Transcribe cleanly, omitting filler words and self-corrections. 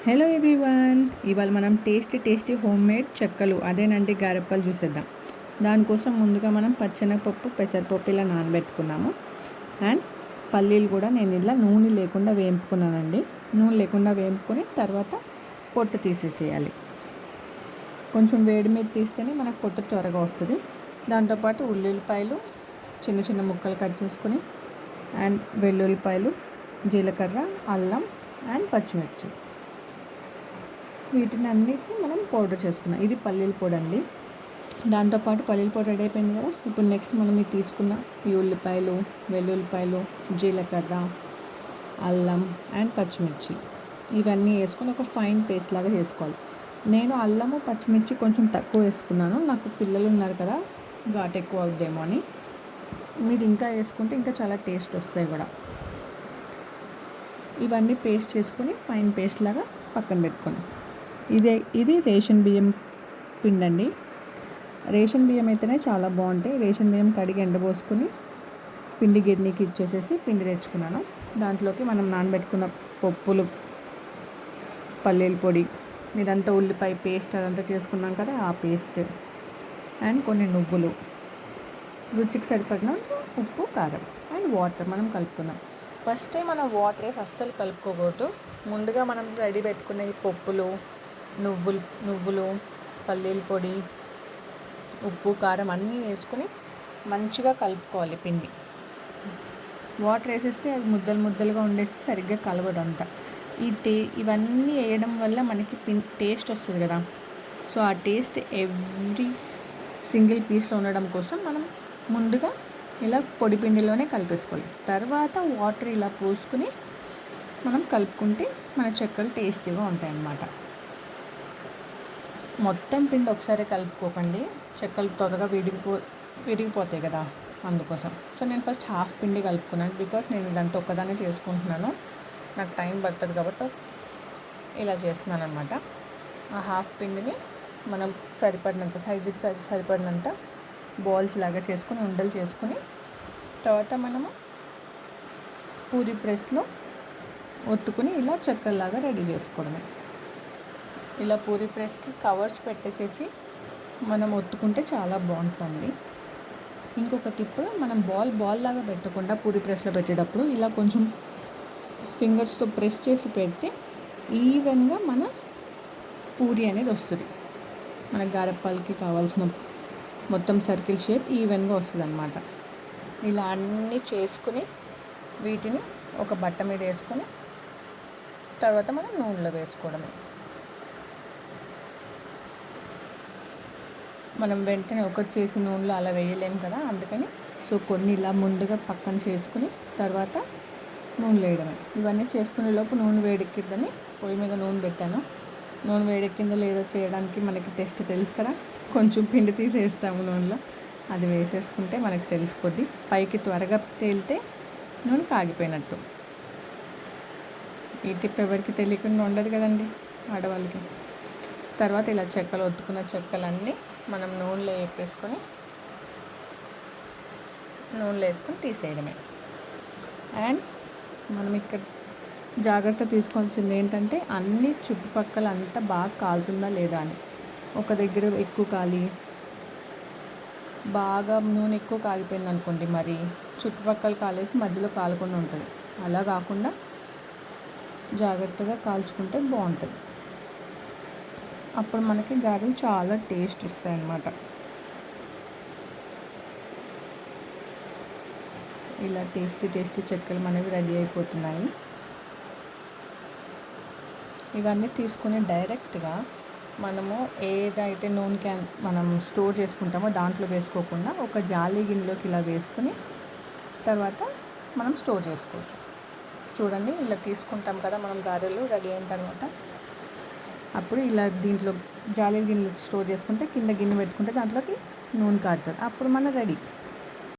Hello everyone, ఇవాళ మనం tasty home made చెక్కలు అదేనండి గారెప్పలు చూసేద్దాం. దానికోసం ముందుగా మనం పచ్చెనగపప్పు పెసరపప్పు ఇలా నానబెట్టుకున్నాము. అండ్ పల్లీలు కూడా నేను ఇలా నూనె లేకుండా వేయించుకున్నానండి. నూనె లేకుండా వేయించుకొని తర్వాత పొట్టు తీసేసేయాలి. కొంచెం వేడి మీద తీస్తేనే మనకు పొట్టు త్వరగా వస్తుంది. దాంతోపాటు ఉల్లిపాయలు చిన్న చిన్న ముక్కలు కట్ చేసుకొని అండ్ వెల్లుల్లిపాయలు, జీలకర్ర, అల్లం అండ్ పచ్చిమిర్చి, వీటిని అన్నిటిని మనం పౌడర్ చేసుకున్నాం. ఇది పల్లీల పొడి అండి. దాంతోపాటు పల్లీల పొడి రెడీ అయిపోయింది కదా. ఇప్పుడు నెక్స్ట్ మనం ఇది తీసుకున్న ఈ ఉల్లిపాయలు, వెల్లుల్లిపాయలు, జీలకర్ర, అల్లం అండ్ పచ్చిమిర్చి ఇవన్నీ వేసుకొని ఒక ఫైన్ పేస్ట్ లాగా చేసుకోవాలి. నేను అల్లము పచ్చిమిర్చి కొంచెం తక్కువ వేసుకున్నాను, నాకు పిల్లలు ఉన్నారు కదా, ఘాటు ఎక్కువ అవుద్దేమో అని. మీరు ఇంకా వేసుకుంటే ఇంకా చాలా టేస్ట్ వస్తాయి కూడా. ఇవన్నీ పేస్ట్ చేసుకొని ఫైన్ పేస్ట్ లాగా పక్కన పెట్టుకోండి. ఇది రేషన్ బియ్యం పిండి అండి. రేషన్ బియ్యం అయితేనే చాలా బాగుంటాయి. రేషన్ బియ్యం కడిగి ఎండబోసుకొని పిండి గిర్నీకి ఇచ్చేసేసి పిండి తెచ్చుకున్నాను. దాంట్లోకి మనం నానబెట్టుకున్న పప్పులు, పల్లీల పొడి, ఇదంతా ఉల్లిపాయ పేస్ట్ అదంతా చేసుకున్నాం కదా, ఆ పేస్ట్ అండ్ కొన్ని నువ్వులు, రుచికి సరిపడినంత ఉప్పు, కారం అండ్ వాటర్ మనం కలుపుకుందాం. ఫస్ట్ మనం వాటర్ వేసి అస్సలు కలుపుకోకూడదు. ముందుగా మనం రెడీ పెట్టుకున్న ఈ పప్పులు, నువ్వులు, పల్లీల పొడి, ఉప్పు, కారం అన్నీ వేసుకొని మంచిగా కలుపుకోవాలి పిండి. వాటర్ వేసేస్తే అవి ముద్దలుగా ఉండేసి సరిగ్గా కలవదంతా. ఇవన్నీ వేయడం వల్ల మనకి టేస్ట్ వస్తుంది కదా. సో ఆ టేస్ట్ ఎవ్రీ సింగిల్ పీస్లో ఉండడం కోసం మనం ముందుగా ఇలా పొడి పిండిలోనే కలిపేసుకోవాలి. తర్వాత వాటర్ ఇలా పోసుకుని మనం కలుపుకుంటే మన చెక్కలు టేస్టీగా ఉంటాయి అన్నమాట. మొత్తం పిండి ఒకసారి కలుపుకోకండి, చెక్కలు త్వరగా విరిగిపోతాయి కదా, అందుకోసం. సో నేను ఫస్ట్ హాఫ్ పిండి కలుపుకున్నాను, బికాస్ నేను ఇదంతా ఒక్కదాన్ని చేసుకుంటున్నాను, నాకు టైం పడుతుంది కాబట్టి ఇలా చేస్తున్నాను అనమాట. ఆ హాఫ్ పిండిని మనం సరిపడినంత సైజుకి సరిపడినంత బాల్స్ లాగా చేసుకొని ఉండలు చేసుకుని తర్వాత మనము పూరి ప్రెస్లో ఒత్తుకుని ఇలా చెక్కల్లాగా రెడీ చేసుకోవడమే. ఇలా పూరి ప్రెస్కి కవర్స్ పెట్టేసేసి మనం ఒత్తుకుంటే చాలా బాగుంటుంది. ఇంకొక టిప్, మనం బాల్ లాగా పెట్టకుండా పూరి ప్రెస్లో పెట్టేటప్పుడు ఇలా కొంచెం ఫింగర్స్తో ప్రెస్ చేసి పెడితే ఈవెన్గా మన పూరి అనేది వస్తుంది. మన గారెప్పలకి కావాల్సిన మొత్తం సర్కిల్ షేప్ ఈవెన్గా వస్తుంది అన్నమాట. ఇలా అన్నీ చేసుకుని వీటిని ఒక బట్ట మీద వేసుకొని తర్వాత మనం నూనెలో వేసుకోవడమే. మనం వెంటనే ఒకటి చేసి నూనెలో అలా వేయలేము కదా, అందుకని సో కొన్ని ఇలా ముందుగా పక్కన చేసుకుని తర్వాత నూనెలో వేయడమే. ఇవన్నీ చేసుకునే లోపు నూనె వేడెక్కిద్దని పొయ్యి మీద నూనె పెట్టాను. నూనె వేడెక్కిందో లేదో చేయడానికి మనకి టెస్ట్ తెలుసు కదా, కొంచెం పిండి తీసేస్తాము నూనెలో, అది వేసేసుకుంటే మనకు తెలిసిపోద్ది. పైకి త్వరగా తేలితే నూనె కాగిపోయినట్టు. ఈ టిప్ ఎవరికి తెలియకుండా ఉండదు కదండి ఆడవాళ్ళకి. తర్వాత ఇలా చెక్కలు ఒత్తుకున్న చెక్కలన్నీ మనం నూనెలో వేసుకొని తీసేయడమే. అండ్ మనం ఇక్కడ జాగ్రత్త తీసుకోవాల్సింది ఏంటంటే అన్ని చుట్టుపక్కల అంతా బాగా కాలుతుందా లేదా అని. ఒక దగ్గర ఎక్కువ కాలి బాగా నూనె ఎక్కువ కాగిపోయింది అనుకోండి, మరి చుట్టుపక్కల కాలేసి మధ్యలో కాలకుండా ఉంటుంది. అలా కాకుండా జాగ్రత్తగా కాల్చుకుంటే బాగుంటుంది. అప్పుడు మనకి గారెలు చాలా టేస్ట్ వస్తాయి అన్నమాట. ఇలా టేస్టీ చెక్కలు మనవి రెడీ అయిపోతున్నాయి. ఇవన్నీ తీసుకుని డైరెక్ట్గా మనము ఏదైతే నూనె క్యాన్ మనం స్టోర్ చేసుకుంటామో దాంట్లో వేసుకోకుండా ఒక జాలి గిన్నెలోకి ఇలా వేసుకుని తర్వాత మనం స్టోర్ చేసుకోవచ్చు. చూడండి, ఇలా తీసుకుంటాం కదా మనం గారెలు రెడీ అయిన తర్వాత, అప్పుడు ఇలా దీంట్లో జాలి గిన్నెలో స్టోర్ చేసుకుంటే కింద గిన్నె పెట్టుకుంటే దాంట్లోకి నూనె కారుతుంది. అప్పుడు మనం రెడీ.